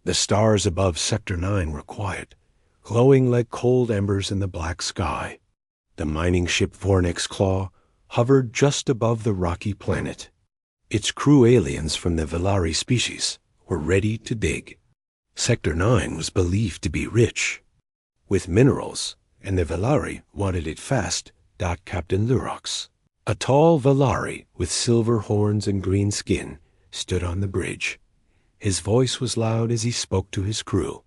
The stars above Sector 9 were quiet, glowing like cold embers in the black sky. The mining ship Vornex's Claw hovered just above the rocky planet. Its crew, aliens from the Velari species, were ready to dig. Sector 9 was believed to be rich with minerals, and the Velari wanted it fast. Captain Lurox, a tall Velari with silver horns and green skin, stood on the bridge. His voice was loud as he spoke to his crew.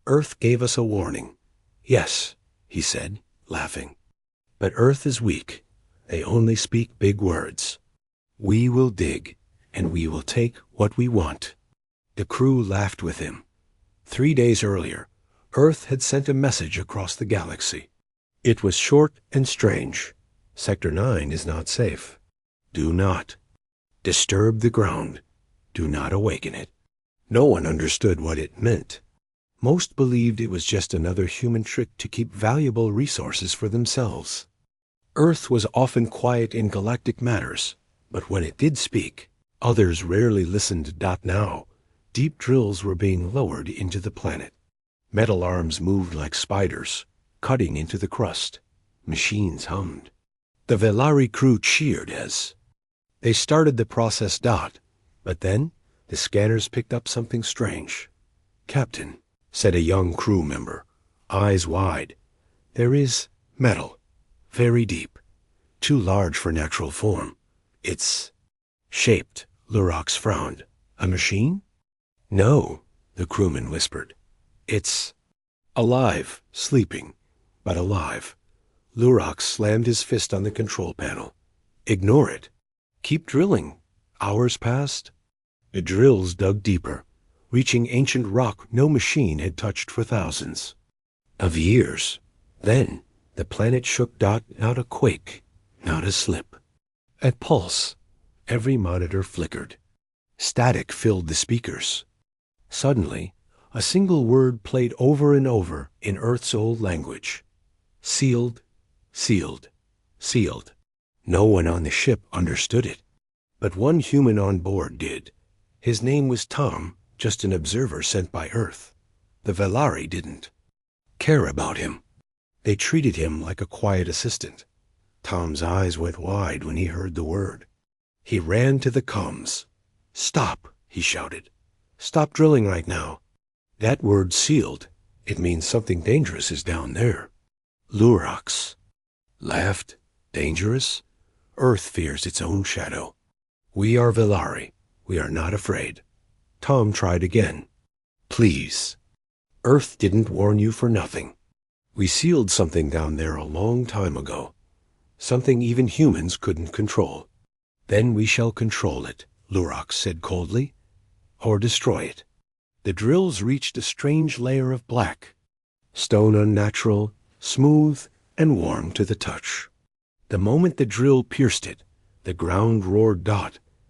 Earth gave us a warning. Yes, he said, laughing. But Earth is weak. They only speak big words. We will dig, and we will take what we want. The crew laughed with him. 3 days earlier, Earth had sent a message across the galaxy. It was short and strange. Sector 9 is not safe. Do not disturb the ground. Do not awaken it. No one understood what it meant. Most believed it was just another human trick to keep valuable resources for themselves. Earth was often quiet in galactic matters, but when it did speak, others rarely listened. Now, deep drills were being lowered into the planet. Metal arms moved like spiders, cutting into the crust. Machines hummed. The Velari crew cheered as they started the process. But then the scanners picked up something strange. Captain, said a young crew member, eyes wide, there is metal, very deep, too large for natural form. It's shaped. Lurox frowned. A machine? No, the crewman whispered. It's alive, sleeping, but alive. Lurox slammed his fist on the control panel. Ignore it. Keep drilling. Hours passed. The drills dug deeper, reaching ancient rock no machine had touched for thousands of years. Then the planet shook. Not a quake, not a slip. A pulse. Every monitor flickered. Static filled the speakers. Suddenly, a single word played over and over in Earth's old language. Sealed, sealed, sealed. No one on the ship understood it, but one human on board did. His name was Tom, just an observer sent by Earth. The Velari didn't care about him. They treated him like a quiet assistant. Tom's eyes went wide when he heard the word. He ran to the comms. Stop, he shouted. Stop drilling right now. That word sealed. It means something dangerous is down there. Lurox laughed. Dangerous? Earth fears its own shadow. We are Velari. We are not afraid. Tom tried again. Please. Earth didn't warn you for nothing. We sealed something down there a long time ago. Something even humans couldn't control. Then we shall control it, Lurox said coldly. Or destroy it. The drills reached a strange layer of black. Stone unnatural, smooth, and warm to the touch. The moment the drill pierced it, the ground roared.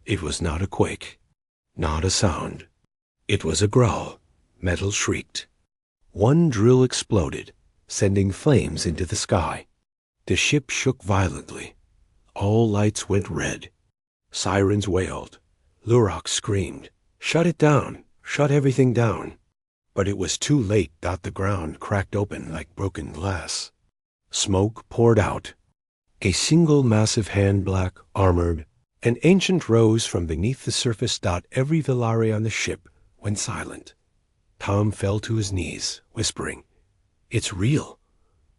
It was not a quake, not a sound. It was a growl. Metal shrieked. One drill exploded, sending flames into the sky. The ship shook violently. All lights went red. Sirens wailed. Lurox screamed. Shut it down. Shut everything down. But it was too late. The ground cracked open like broken glass. Smoke poured out. A single massive hand, black, armored, and ancient, rose from beneath the surface. Every Velari on the ship went silent. Tom fell to his knees, whispering, It's real.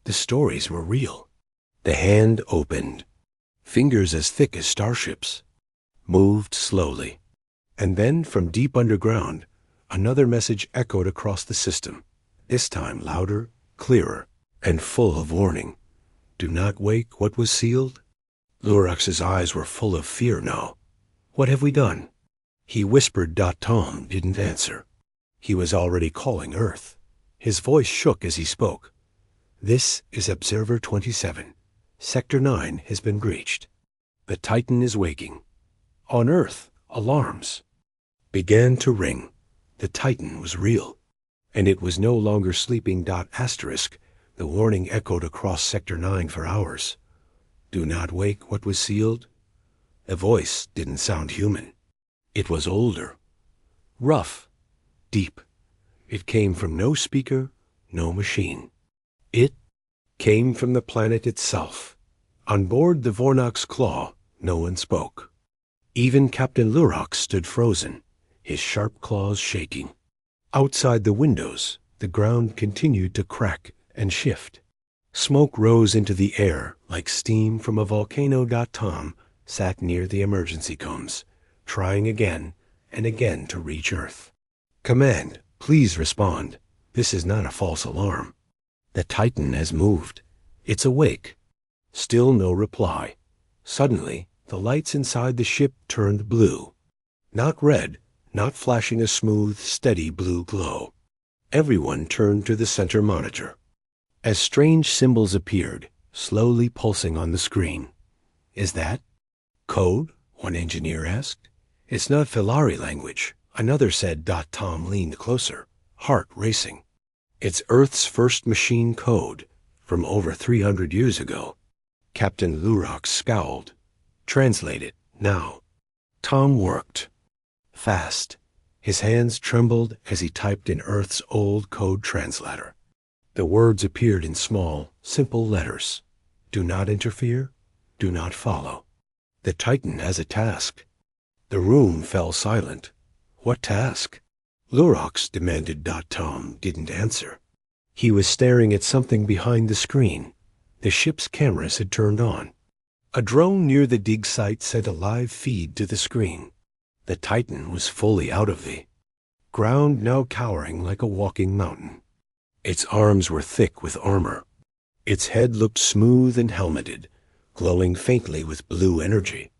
The stories were real. The hand opened. Fingers as thick as starships moved slowly. And then from deep underground, another message echoed across the system, this time louder, clearer, and full of warning. Do not wake what was sealed? Lurox's eyes were full of fear now. What have we done? He whispered. Tom didn't answer. He was already calling Earth. His voice shook as he spoke. This is Observer 27. Sector 9 has been breached. The Titan is waking. On Earth, alarms began to ring. The Titan was real, and it was no longer sleeping. Asterisk. The warning echoed across Sector 9 for hours. Do not wake what was sealed. The voice didn't sound human. It was older, rough, deep. It came from no speaker, no machine. It came from the planet itself. On board the Vornok's claw, no one spoke. Even Captain Lurox stood frozen, his sharp claws shaking. Outside the windows, the ground continued to crack and shift. Smoke rose into the air like steam from a volcano. Tom sat near the emergency cones, trying again and again to reach Earth. Command, please respond. This is not a false alarm. The Titan has moved. It's awake. Still no reply. Suddenly, the lights inside the ship turned blue. Not red, not flashing a smooth, steady blue glow. Everyone turned to the center monitor. As strange symbols appeared, slowly pulsing on the screen. Is that code? One engineer asked. It's not Filari language, another said. Tom leaned closer, heart racing. It's Earth's first machine code, from over 300 years ago. Captain Lurox scowled. Translate it, now. Tom worked. Fast. His hands trembled as he typed in Earth's old code translator. The words appeared in small, simple letters. Do not interfere. Do not follow. The Titan has a task. The room fell silent. What task? Lurox demanded. Tom didn't answer. He was staring at something behind the screen. The ship's cameras had turned on. A drone near the dig site sent a live feed to the screen. The Titan was fully out of the ground, now cowering like a walking mountain. Its arms were thick with armor. Its head looked smooth and helmeted, glowing faintly with blue energy.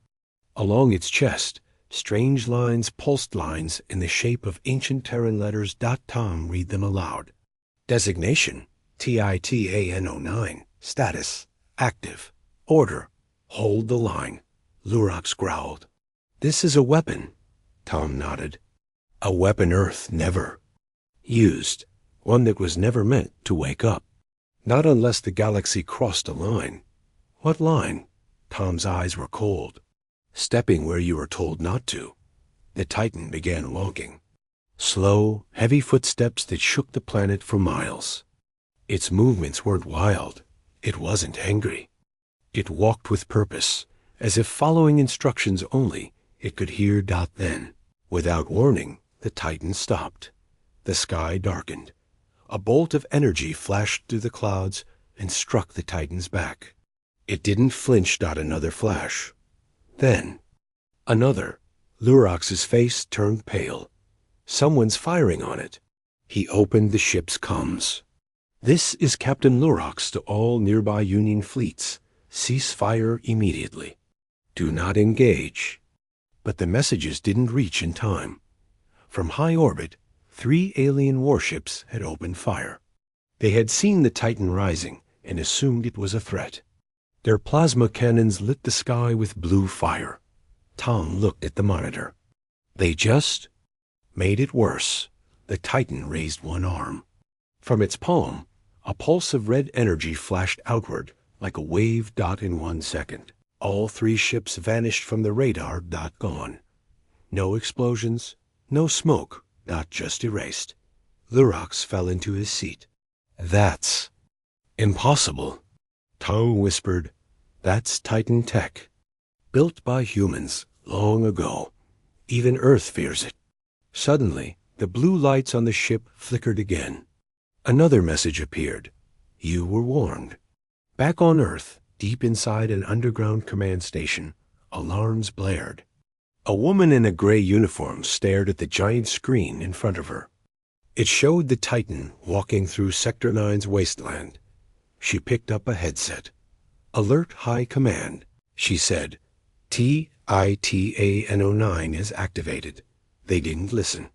Along its chest, strange lines pulsed, lines in the shape of ancient Terran letters. Tom read them aloud. Designation, TITAN09. Status, active. Order, hold the line. Lurox growled. This is a weapon. Tom nodded. A weapon Earth never used. One that was never meant to wake up. Not unless the galaxy crossed a line. What line? Tom's eyes were cold. Stepping where you were told not to. The Titan began walking. Slow, heavy footsteps that shook the planet for miles. Its movements weren't wild. It wasn't angry. It walked with purpose, as if following instructions only it could hear. Then, without warning, the Titan stopped. The sky darkened. A bolt of energy flashed through the clouds and struck the Titan's back. It didn't flinch. Another flash. Then, another. Lurox's face turned pale. Someone's firing on it. He opened the ship's comms. This is Captain Lurox to all nearby Union fleets. Cease fire immediately. Do not engage. But the messages didn't reach in time. From high orbit, 3 alien warships had opened fire. They had seen the Titan rising and assumed it was a threat. Their plasma cannons lit the sky with blue fire. Tom looked at the monitor. They just made it worse. The Titan raised one arm. From its palm, a pulse of red energy flashed outward like a wave. In 1 second, all 3 ships vanished from the radar. Gone. No explosions, no smoke. Just erased. Lurox fell into his seat. That's impossible. Tom whispered. That's Titan tech. Built by humans long ago. Even Earth fears it. Suddenly, the blue lights on the ship flickered again. Another message appeared. You were warned. Back on Earth, deep inside an underground command station, alarms blared. A woman in a gray uniform stared at the giant screen in front of her. It showed the Titan walking through Sector 9's wasteland. She picked up a headset. Alert High Command, she said. TITAN09 is activated. They didn't listen.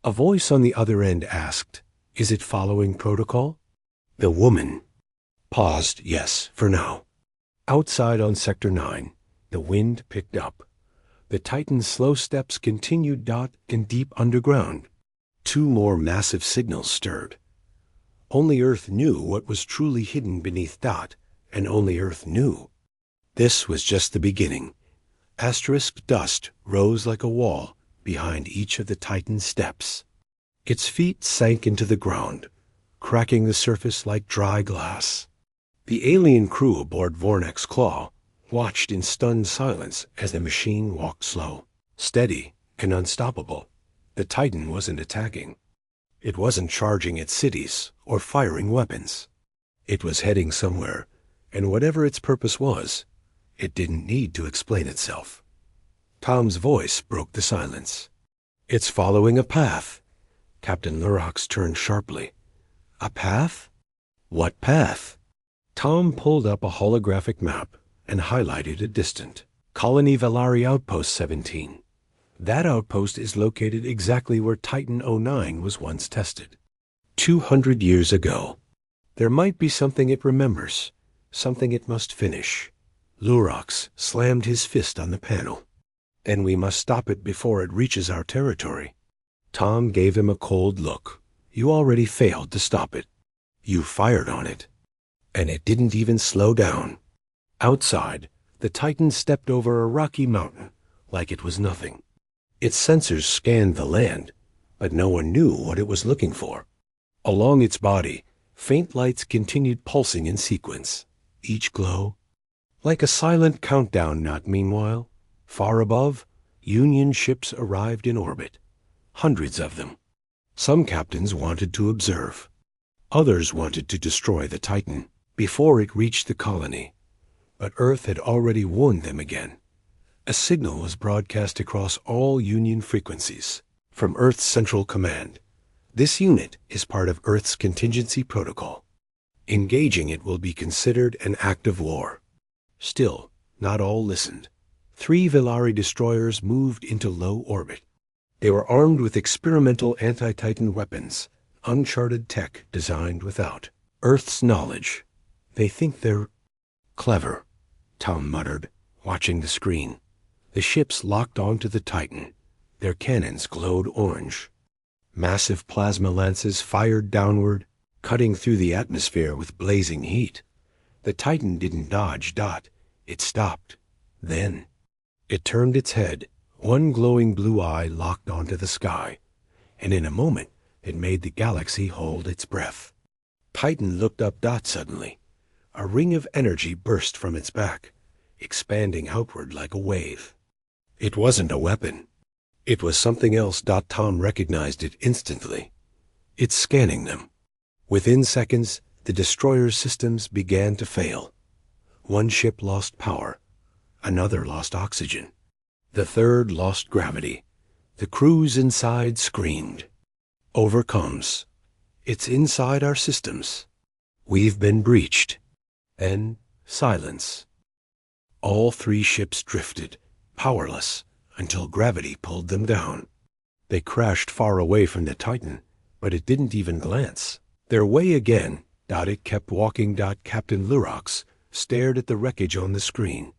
A voice on the other end asked, Is it following protocol? The woman paused. Yes, for now. Outside on Sector 9, the wind picked up. The Titan's slow steps continued. In deep underground, 2 more massive signals stirred. Only Earth knew what was truly hidden beneath. And only Earth knew. This was just the beginning. Asterisk dust rose like a wall behind each of the Titan's steps. Its feet sank into the ground, cracking the surface like dry glass. The alien crew aboard Vornek's Claw watched in stunned silence as the machine walked slow, steady and unstoppable. The Titan wasn't attacking. It wasn't charging at cities or firing weapons. It was heading somewhere, and whatever its purpose was, it didn't need to explain itself. Tom's voice broke the silence. "It's following a path." Captain Lurox turned sharply. "A path? What path?" Tom pulled up a holographic map and highlighted a distant Colony Valari Outpost 17. That outpost is located exactly where Titan 09 was once tested. 200 years ago. There might be something it remembers, something it must finish. Lurox slammed his fist on the panel. "And we must stop it before it reaches our territory." Tom gave him a cold look. "You already failed to stop it. You fired on it. And it didn't even slow down." Outside, the Titan stepped over a rocky mountain like it was nothing. Its sensors scanned the land, but no one knew what it was looking for. Along its body, faint lights continued pulsing in sequence, each glow like a silent countdown knot. Meanwhile, far above, Union ships arrived in orbit, hundreds of them. Some captains wanted to observe. Others wanted to destroy the Titan before it reached the colony. But Earth had already warned them again. A signal was broadcast across all Union frequencies from Earth's Central Command. This unit is part of Earth's contingency protocol. Engaging it will be considered an act of war. Still, not all listened. 3 Valari destroyers moved into low orbit. They were armed with experimental anti-Titan weapons, uncharted tech designed without Earth's knowledge. "They think they're clever," Tom muttered, watching the screen. The ships locked onto the Titan. Their cannons glowed orange. Massive plasma lances fired downward, cutting through the atmosphere with blazing heat. The Titan didn't dodge. It stopped. Then it turned its head. One glowing blue eye locked onto the sky, and in a moment it made the galaxy hold its breath. Titan looked up. Suddenly, a ring of energy burst from its back, expanding outward like a wave. It wasn't a weapon. It was something else. Tom recognized it instantly. It's scanning them. Within seconds, the destroyer's systems began to fail. One ship lost power. Another lost oxygen. The third lost gravity. The crews inside screamed. "Overcomes. It's inside our systems. We've been breached." And silence. All 3 ships drifted, powerless, until gravity pulled them down. They crashed far away from the Titan, but it didn't even glance. Their way again. It kept walking. Captain Lurox stared at the wreckage on the screen.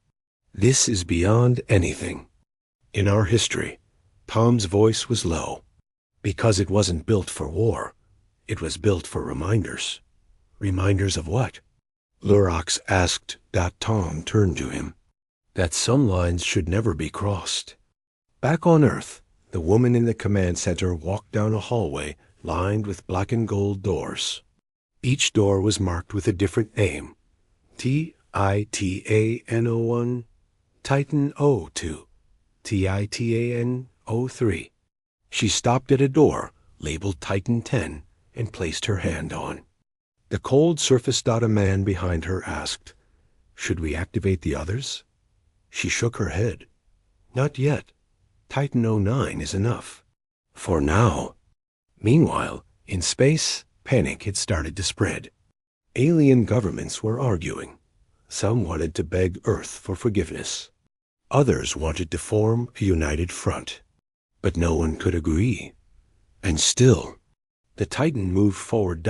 "This is beyond anything in our history." Tom's voice was low. "Because it wasn't built for war. It was built for reminders." "Reminders of what?" Lurox asked. Tom turned to him. "That some lines should never be crossed." Back on Earth, the woman in the command center walked down a hallway lined with black and gold doors. Each door was marked with a different name. TITAN01, Titan 02, TITAN 03. She stopped at a door labeled Titan 10 and placed her hand on. The cold surface. A man behind her asked, "Should we activate the others?" She shook her head. "Not yet. Titan 09 is enough. For now." Meanwhile, in space, panic had started to spread. Alien governments were arguing. Some wanted to beg Earth for forgiveness. Others wanted to form a united front. But no one could agree. And still, the Titan moved forward.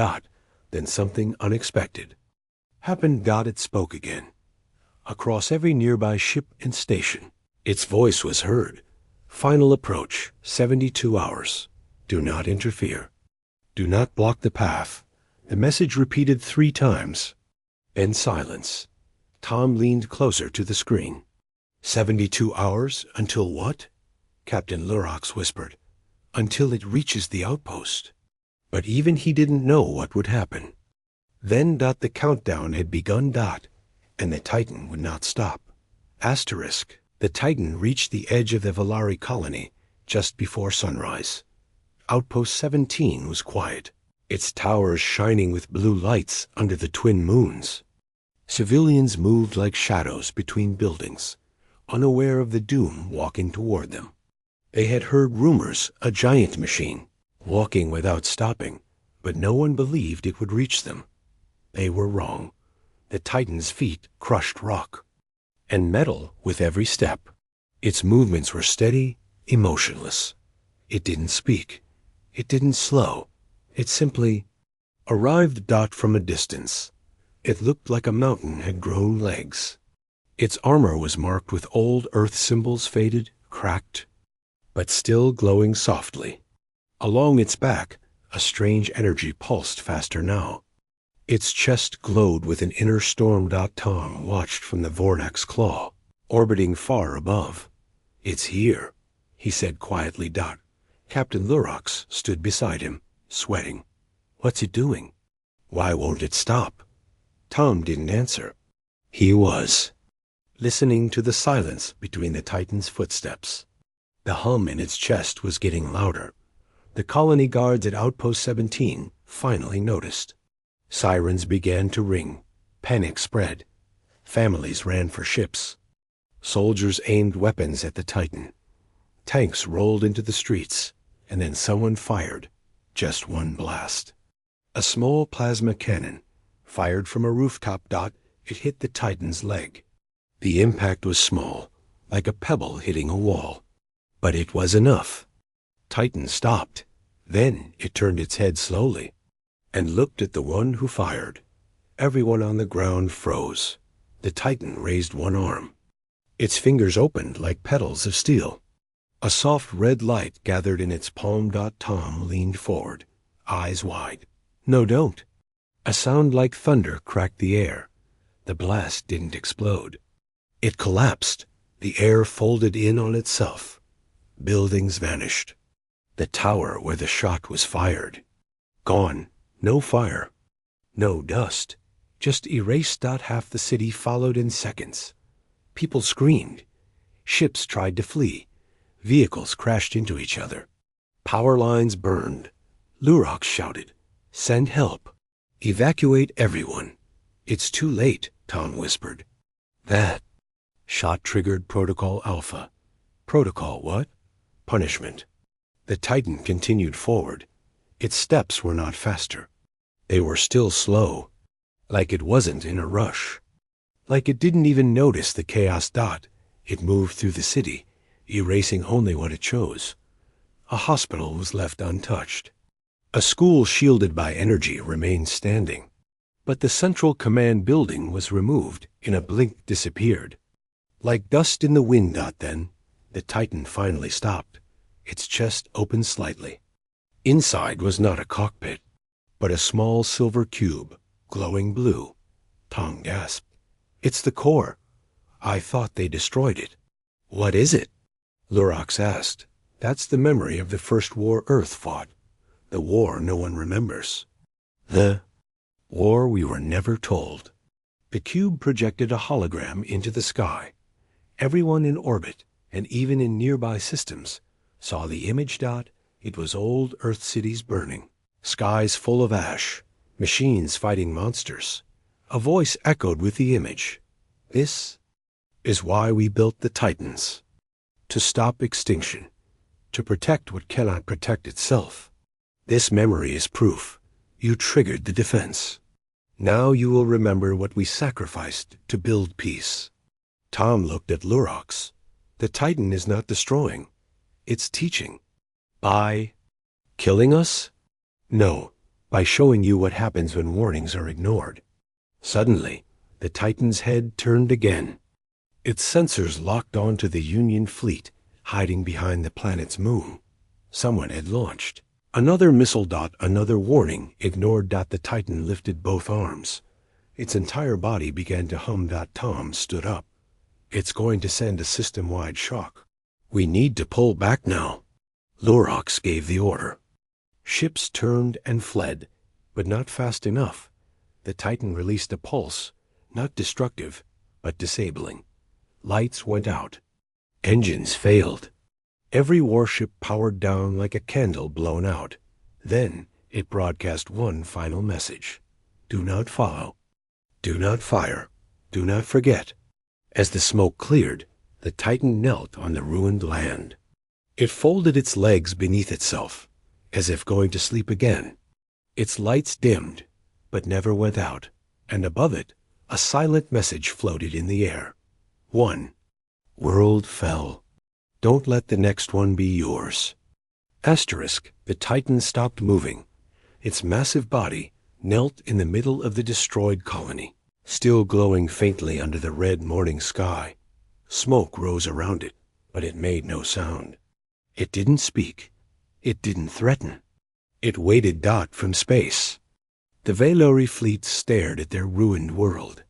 Then something unexpected happened. It spoke again. Across every nearby ship and station, its voice was heard. "Final approach, 72 hours. Do not interfere. Do not block the path." The message repeated 3 times. And silence. Tom leaned closer to the screen. 72 hours until what?" Captain Lurox whispered. until it reaches the outpost. But even he didn't know what would happen. Then the countdown had begun, and the Titan would not stop. Asterisk. The Titan reached the edge of the Valari colony just before sunrise. Outpost 17 was quiet, its towers shining with blue lights under the twin moons. Civilians moved like shadows between buildings, unaware of the doom walking toward them. They had heard rumors, a giant machine, walking without stopping, but no one believed it would reach them. They were wrong. The Titan's feet crushed rock and metal with every step. Its movements were steady, emotionless. It didn't speak. It didn't slow. It simply arrived. From a distance. It looked like a mountain had grown legs. Its armor was marked with old Earth symbols, faded, cracked, but still glowing softly. Along its back, a strange energy pulsed faster now. Its chest glowed with an inner storm. Tom watched from the Vornak's claw, orbiting far above. "It's here," he said quietly. Captain Lurox stood beside him, sweating. "What's it doing? Why won't it stop?" Tom didn't answer. He was listening to the silence between the Titan's footsteps. The hum in its chest was getting louder. The colony guards at Outpost 17 finally noticed. Sirens began to ring. Panic spread. Families ran for ships. Soldiers aimed weapons at the Titan. Tanks rolled into the streets, and then someone fired. Just one blast. A small plasma cannon, fired from a rooftop. It hit the Titan's leg. The impact was small, like a pebble hitting a wall. But it was enough. Titan stopped. Then it turned its head slowly and looked at the one who fired. Everyone on the ground froze. The Titan raised one arm. Its fingers opened like petals of steel. A soft red light gathered in its palm. Tom leaned forward, eyes wide. "No, don't." A sound like thunder cracked the air. The blast didn't explode. It collapsed. The air folded in on itself. Buildings vanished. The tower where the shot was fired. Gone. No fire. No dust. Just erased. Half the city followed in seconds. People screamed. Ships tried to flee. Vehicles crashed into each other. Power lines burned. Lurox shouted, "Send help. Evacuate everyone." "It's too late," Tom whispered. That shot triggered Protocol Alpha. Protocol what? Punishment. The Titan continued forward. Its steps were not faster. They were still slow, like it wasn't in a rush. Like it didn't even notice the chaos. It moved through the city, erasing only what it chose. A hospital was left untouched. A school shielded by energy remained standing. But the central command building was removed. In a blink disappeared. Like dust in the wind. Then the Titan finally stopped. Its chest opened slightly. Inside was not a cockpit, but a small silver cube, glowing blue. Tom gasped. "It's the core. I thought they destroyed it." "What is it?" Lurox asked. "That's the memory of the first war Earth fought. The war no one remembers. The war we were never told." The cube projected a hologram into the sky. Everyone in orbit, and even in nearby systems, saw the image. It was old Earth cities burning, skies full of ash, machines fighting monsters. A voice echoed with the image. "This is why we built the Titans. To stop extinction. To protect what cannot protect itself. This memory is proof. You triggered the defense. Now you will remember what we sacrificed to build peace." Tom looked at Lurox. "The Titan is not destroying. It's teaching." "By killing us?" "No, by showing you what happens when warnings are ignored." Suddenly, the Titan's head turned again. Its sensors locked onto the Union fleet, hiding behind the planet's moon. Someone had launched another missile. Another warning ignored. The Titan lifted both arms. Its entire body began to hum. Tom stood up. "It's going to send a system-wide shock. We need to pull back now." Lorox gave the order. Ships turned and fled, but not fast enough. The Titan released a pulse, not destructive, but disabling. Lights went out. Engines failed. Every warship powered down like a candle blown out. Then it broadcast one final message. Do not follow. Do not fire. Do not forget. As the smoke cleared, the Titan knelt on the ruined land. It folded its legs beneath itself, as if going to sleep again. Its lights dimmed, but never went out, and above it, a silent message floated in the air. 1. World fell. Don't let the next one be yours. Asterisk, the Titan stopped moving. Its massive body knelt in the middle of the destroyed colony, still glowing faintly under the red morning sky. Smoke rose around it, but it made no sound. It didn't speak. It didn't threaten. It waited Dot from space. The Velori fleet stared at their ruined world.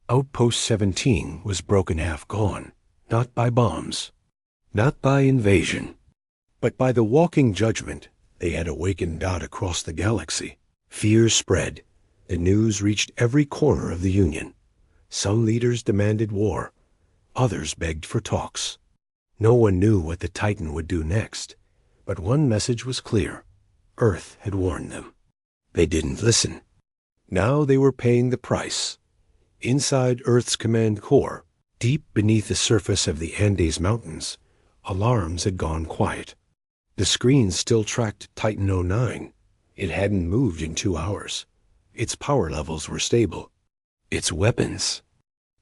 Outpost 17 was broken half gone, not by bombs, not by invasion, but by the walking judgment they had awakened Dot across the galaxy. Fear spread. The news reached every corner of the Union. Some leaders demanded war. Others begged for talks. No one knew what the Titan would do next, but one message was clear. Earth had warned them. They didn't listen. Now they were paying the price. Inside Earth's command core, deep beneath the surface of the Andes Mountains, alarms had gone quiet. The screens still tracked Titan 09. It hadn't moved in 2 hours. Its power levels were stable. Its weapons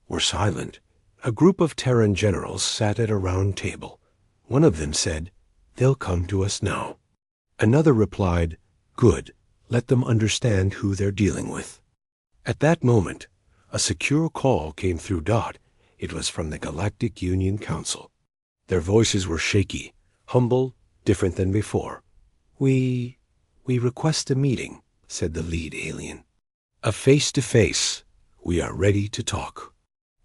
were silent. A group of Terran generals sat at a round table. One of them said, "They'll come to us now." Another replied, "Good, let them understand who they're dealing with." At that moment, a secure call came through Dot. It was from the Galactic Union Council. Their voices were shaky, humble, different than before. We request a meeting," said the lead alien. "A face-to-face. We are ready to talk."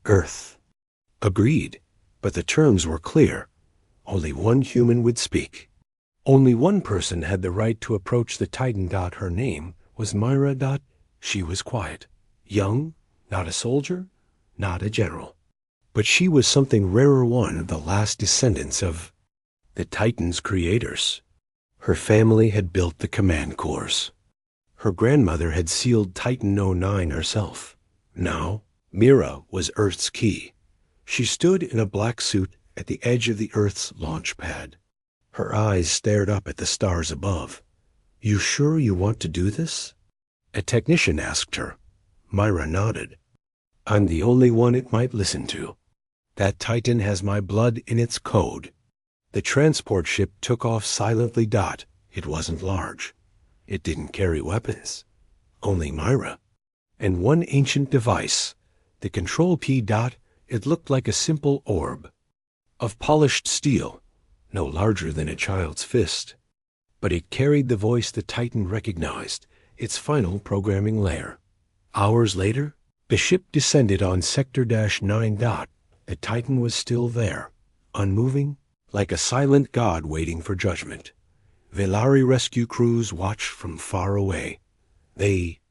Earth agreed, but the terms were clear. Only one human would speak. Only one person had the right to approach the Titan. Her name was Myra. She was quiet, young, not a soldier, not a general. But she was something rarer, one of the last descendants of the Titan's creators. Her family had built the command cores. Her grandmother had sealed Titan 09 herself. Now, Myra was Earth's key. She stood in a black suit at the edge of the Earth's launch pad. Her eyes stared up at the stars above. "You sure you want to do this?" A technician asked her. Myra nodded. "I'm the only one it might listen to. That Titan has my blood in its code." The transport ship took off silently. It wasn't large. It didn't carry weapons. Only Myra. And one ancient device, the control key. It looked like a simple orb of polished steel, no larger than a child's fist. But it carried the voice the Titan recognized, its final programming layer. Hours later, the ship descended on Sector -9. The Titan was still there, unmoving, like a silent god waiting for judgment. Velari rescue crews watched from far away. They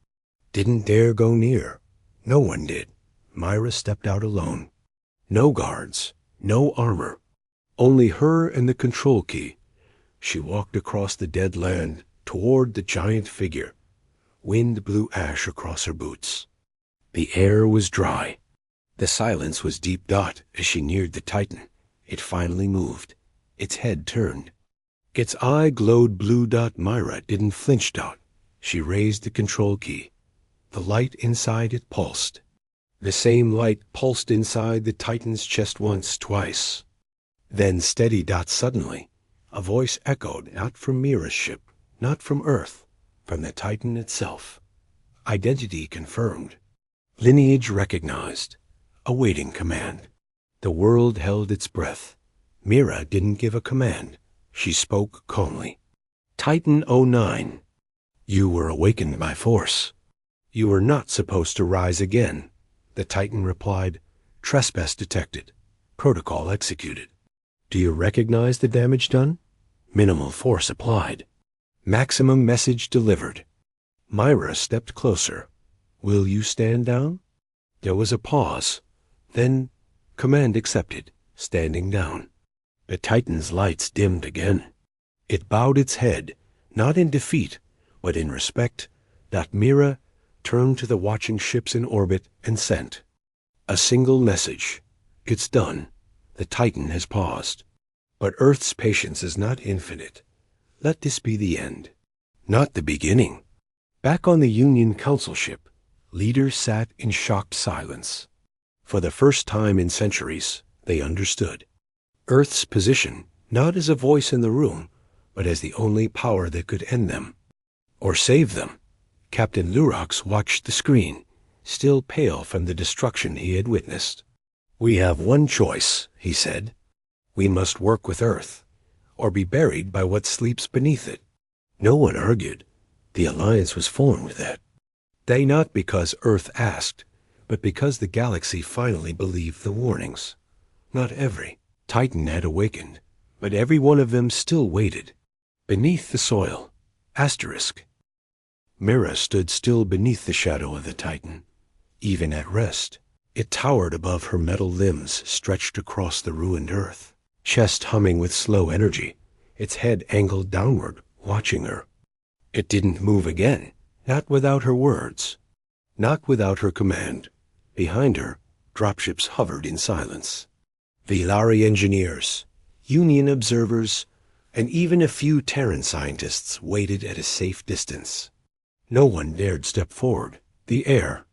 didn't dare go near. No one did. Myra stepped out alone. No guards, no armor. Only her and the control key. She walked across the dead land toward the giant figure. Wind blew ash across her boots. The air was dry. The silence was deep. As she neared the Titan, it finally moved. Its head turned. Its eye glowed blue. Myra didn't flinch. She raised the control key. The light inside it pulsed. The same light pulsed inside the Titan's chest once, twice. Then steady. Suddenly, a voice echoed, not from Myra's ship, not from Earth, from the Titan itself. Identity confirmed. Lineage recognized. Awaiting command. The world held its breath. Myra didn't give a command. She spoke calmly. "Titan 09, you were awakened by force. You were not supposed to rise again." The Titan replied, "Trespass detected. Protocol executed." "Do you recognize the damage done?" Minimal force applied. Maximum message delivered. Myra stepped closer. Will you stand down? There was a pause. Then, command accepted, standing down. The Titan's lights dimmed again. It bowed its head, not in defeat, but in respect. Myra turned to the watching ships in orbit and sent a single message. It's done. The Titan has paused. But Earth's patience is not infinite. Let this be the end, not the beginning. Back on the Union Council ship, leaders sat in shocked silence. For the first time in centuries, they understood Earth's position, not as a voice in the room, but as the only power that could end them, or save them. Captain Lurox watched the screen, still pale from the destruction he had witnessed. We have one choice, he said. We must work with Earth, or be buried by what sleeps beneath it. No one argued. The alliance was formed with that. They not because Earth asked, but because the galaxy finally believed the warnings. Not every Titan had awakened, but every one of them still waited. Beneath the soil, asterisk. Mira stood still beneath the shadow of the Titan. Even at rest, it towered above her metal limbs stretched across the ruined Earth, chest humming with slow energy, its head angled downward, watching her. It didn't move again, not without her words, not without her command. Behind her, dropships hovered in silence. Vilari engineers, Union observers, and even a few Terran scientists waited at a safe distance. No one dared step forward. The air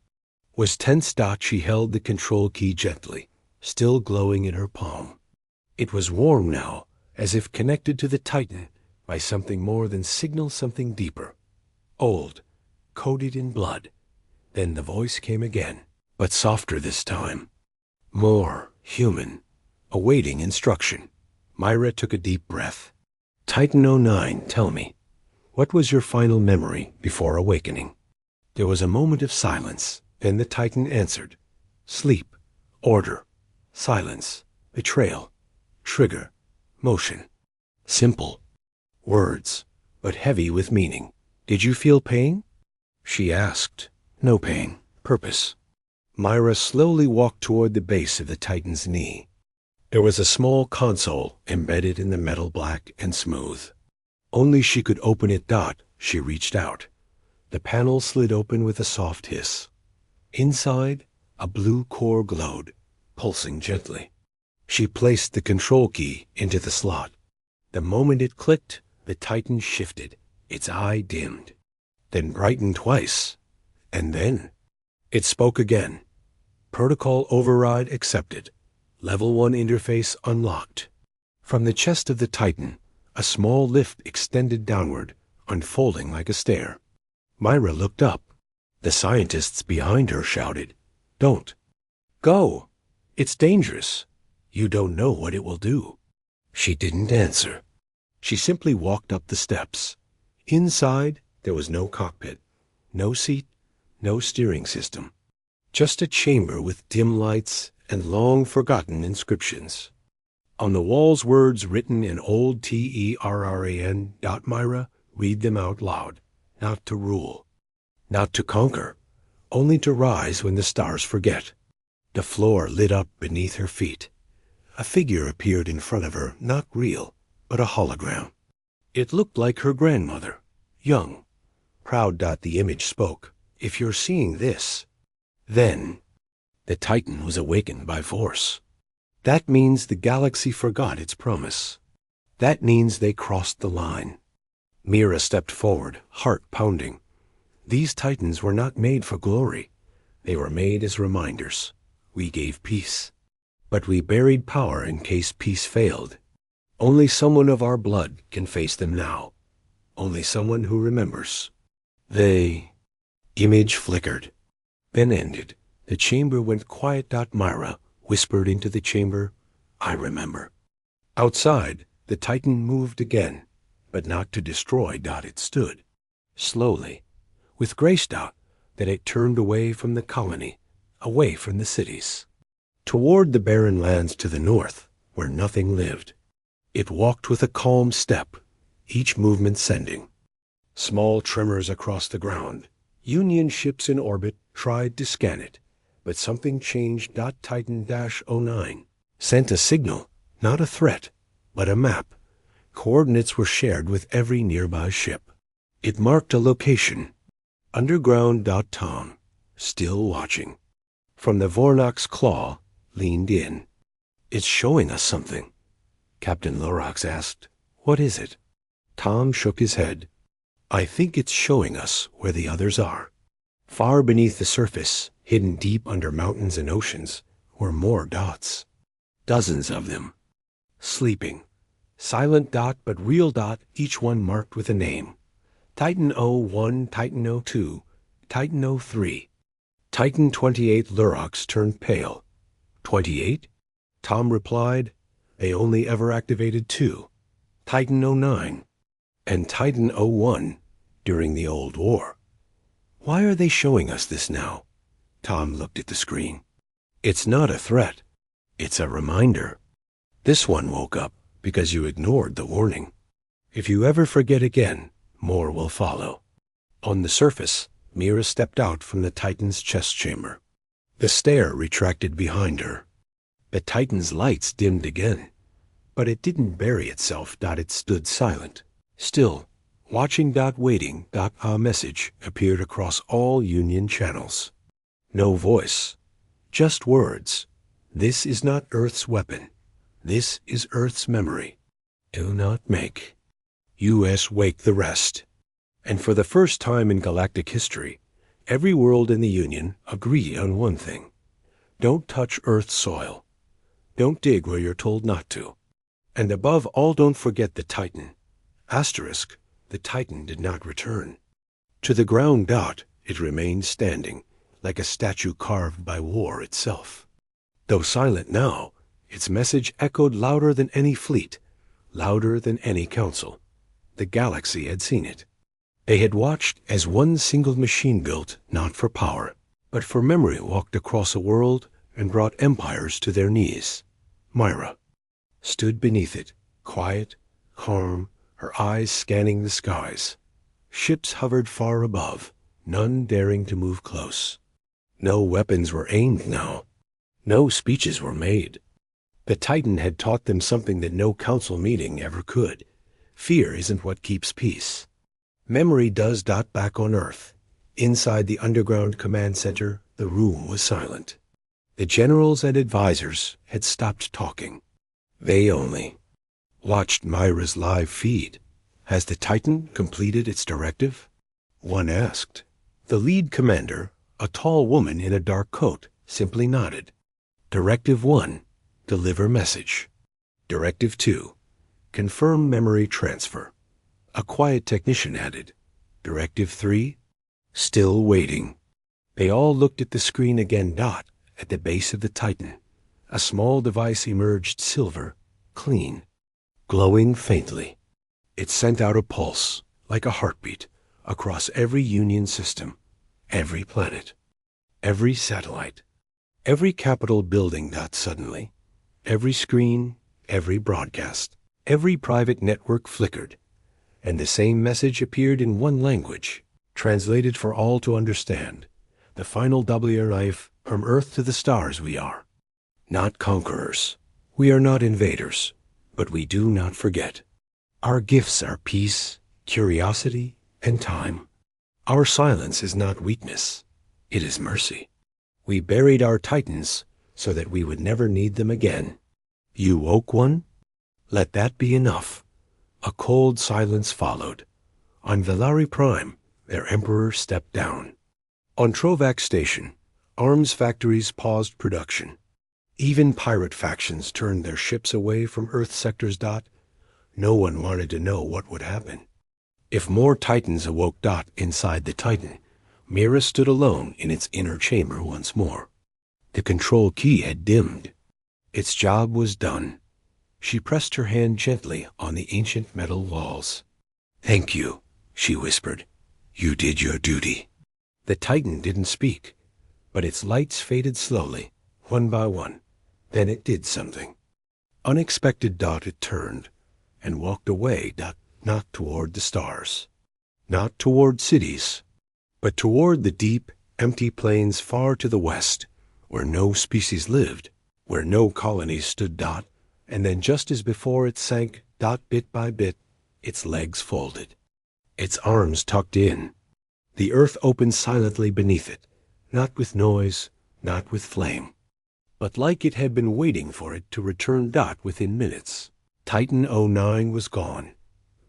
was tense. She held the control key gently, still glowing in her palm. It was warm now, as if connected to the Titan by something more than signal, something deeper. Old, coated in blood. Then the voice came again, but softer this time. More human, awaiting instruction. Myra took a deep breath. Titan 09, tell me, what was your final memory before awakening? There was a moment of silence. Then the Titan answered. Sleep, order, silence, betrayal, trigger, motion. Simple words, but heavy with meaning. Did you feel pain? She asked. No pain, purpose. Myra slowly walked toward the base of the Titan's knee. There was a small console embedded in the metal, black and smooth. Only she could open it. She reached out. The panel slid open with a soft hiss. Inside, a blue core glowed, pulsing gently. She placed the control key into the slot. The moment it clicked, the Titan shifted. Its eye dimmed, then brightened twice. And then it spoke again. Protocol override accepted. Level 1 interface unlocked. From the chest of the Titan, a small lift extended downward, unfolding like a stair. Myra looked up. The scientists behind her shouted, Don't. Go. It's dangerous. You don't know what it will do. She didn't answer. She simply walked up the steps. Inside, there was no cockpit, no seat, no steering system. Just a chamber with dim lights and long-forgotten inscriptions. On the walls, words written in old TERRAN. Myra, read them out loud. Not to rule, not to conquer, only to rise when the stars forget. The floor lit up beneath her feet. A figure appeared in front of her, not real, but a hologram. It looked like her grandmother, young, proud. The image spoke. If you're seeing this, then the Titan was awakened by force. That means the galaxy forgot its promise. That means they crossed the line. Mira stepped forward, heart pounding. These Titans were not made for glory. They were made as reminders. We gave peace, but we buried power in case peace failed. Only someone of our blood can face them now. Only someone who remembers. They... Image flickered, then ended. The chamber went quiet. Myra whispered into the chamber, I remember. Outside, the Titan moved again, but not to destroy. It stood, slowly, with grace. That it turned away from the colony, away from the cities, toward the barren lands to the north, where nothing lived. It walked with a calm step, each movement sending small tremors across the ground. Union ships in orbit tried to scan it, but something changed. Titan-09 sent a signal, not a threat, but a map. Coordinates were shared with every nearby ship. It marked a location. Underground. Tom, still watching, from the Vornok's claw, leaned in. It's showing us something, Captain Lorax asked. What is it? Tom shook his head. I think it's showing us where the others are. Far beneath the surface, hidden deep under mountains and oceans, were more dots. Dozens of them. Sleeping. Silent but real, each one marked with a name. Titan 01, Titan 02, Titan 03. Titan 28 Lurox turned pale. 28? Tom replied. They only ever activated 2. Titan 09 and Titan 01 during the Old War. Why are they showing us this now? Tom looked at the screen. It's not a threat. It's a reminder. This one woke up because you ignored the warning. If you ever forget again, more will follow. On the surface, Mira stepped out from the Titan's chest chamber. The stair retracted behind her. The Titan's lights dimmed again, but it didn't bury itself. It stood silent, still, watching. Waiting. A message appeared across all Union channels. No voice, just words. This is not Earth's weapon. This is Earth's memory. Do not make U.S. wake the rest. And for the first time in galactic history, every world in the Union agreed on one thing. Don't touch Earth's soil. Don't dig where you're told not to. And above all, don't forget the Titan. Asterisk, the Titan did not return. To the ground. It remained standing, like a statue carved by war itself. Though silent now, its message echoed louder than any fleet, louder than any council. The galaxy had seen it. They had watched as one single machine built, not for power, but for memory, walked across a world and brought empires to their knees. Myra stood beneath it, quiet, calm, her eyes scanning the skies. Ships hovered far above, none daring to move close. No weapons were aimed now. No speeches were made. The Titan had taught them something that no council meeting ever could. Fear isn't what keeps peace. Memory does. Back on Earth, inside the underground command center, the room was silent. The generals and advisors had stopped talking. They only watched Myra's live feed. Has the Titan completed its directive? One asked. The lead commander, a tall woman in a dark coat, simply nodded. Directive 1, deliver message. Directive 2, confirm memory transfer. A quiet technician added. Directive 3, still waiting. They all looked at the screen again. At the base of the Titan, a small device emerged, silver, clean, glowing faintly. It sent out a pulse, like a heartbeat, across every Union system, every planet, every satellite, every Capitol building. Suddenly, every screen, every broadcast, every private network flickered, and the same message appeared in one language, translated for all to understand. The final WRIF, from Earth to the stars we are. Not conquerors. We are not invaders, but we do not forget. Our gifts are peace, curiosity, and time. Our silence is not weakness. It is mercy. We buried our Titans so that we would never need them again. You woke one? Let that be enough. A cold silence followed. On Velari Prime, their emperor stepped down. On Trovac Station, arms factories paused production. Even pirate factions turned their ships away from Earth sectors. No one wanted to know what would happen. If more Titans awoke. Inside the Titan, Mira stood alone in its inner chamber once more. The control key had dimmed. Its job was done. She pressed her hand gently on the ancient metal walls. Thank you, she whispered. You did your duty. The Titan didn't speak, but its lights faded slowly, one by one. Then it did something. Unexpected. It turned and walked away. not toward the stars, not toward cities, but toward the deep, empty plains far to the west, where no species lived, where no colonies stood. And then just as before it sank, bit by bit, its legs folded, its arms tucked in. The earth opened silently beneath it, not with noise, not with flame, but like it had been waiting for it to return. Within minutes, Titan 09 was gone,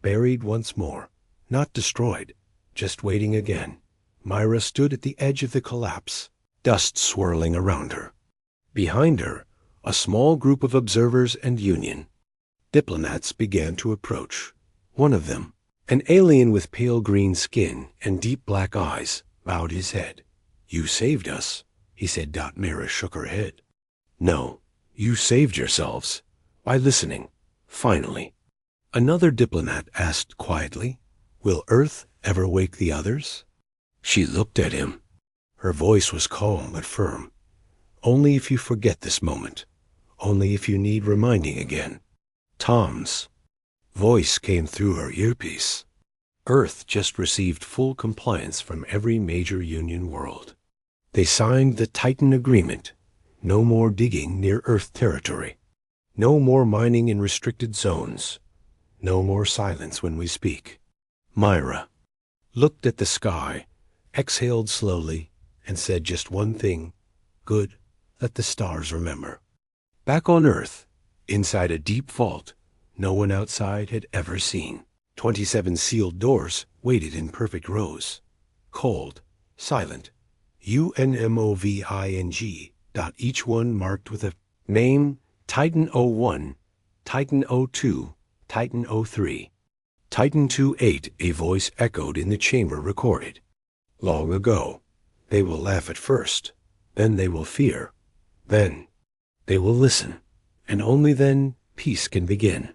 buried once more, not destroyed, just waiting again. Myra stood at the edge of the collapse, dust swirling around her. Behind her, a small group of observers and Union diplomats began to approach. One of them, an alien with pale green skin and deep black eyes, bowed his head. "You saved us," he said. Myra shook her head. "No, you saved yourselves by listening, finally." Another diplomat asked quietly, "Will Earth ever wake the others?" She looked at him. Her voice was calm but firm. "Only if you forget this moment. Only if you need reminding again." Tom's voice came through her earpiece. Earth just received full compliance from every major Union world. They signed the Titan Agreement. No more digging near Earth territory. No more mining in restricted zones. No more silence when we speak. Myra looked at the sky, exhaled slowly, and said just one thing. "Good, let the stars remember." Back on Earth, inside a deep vault no one outside had ever seen, 27 sealed doors waited in perfect rows. Cold, silent, UNMOVING. Each one marked with a name: Titan 01, Titan 02, Titan 03. Titan 28, a voice echoed in the chamber recorded. "Long ago. They will laugh at first, then they will fear, then they will listen, and only then peace can begin."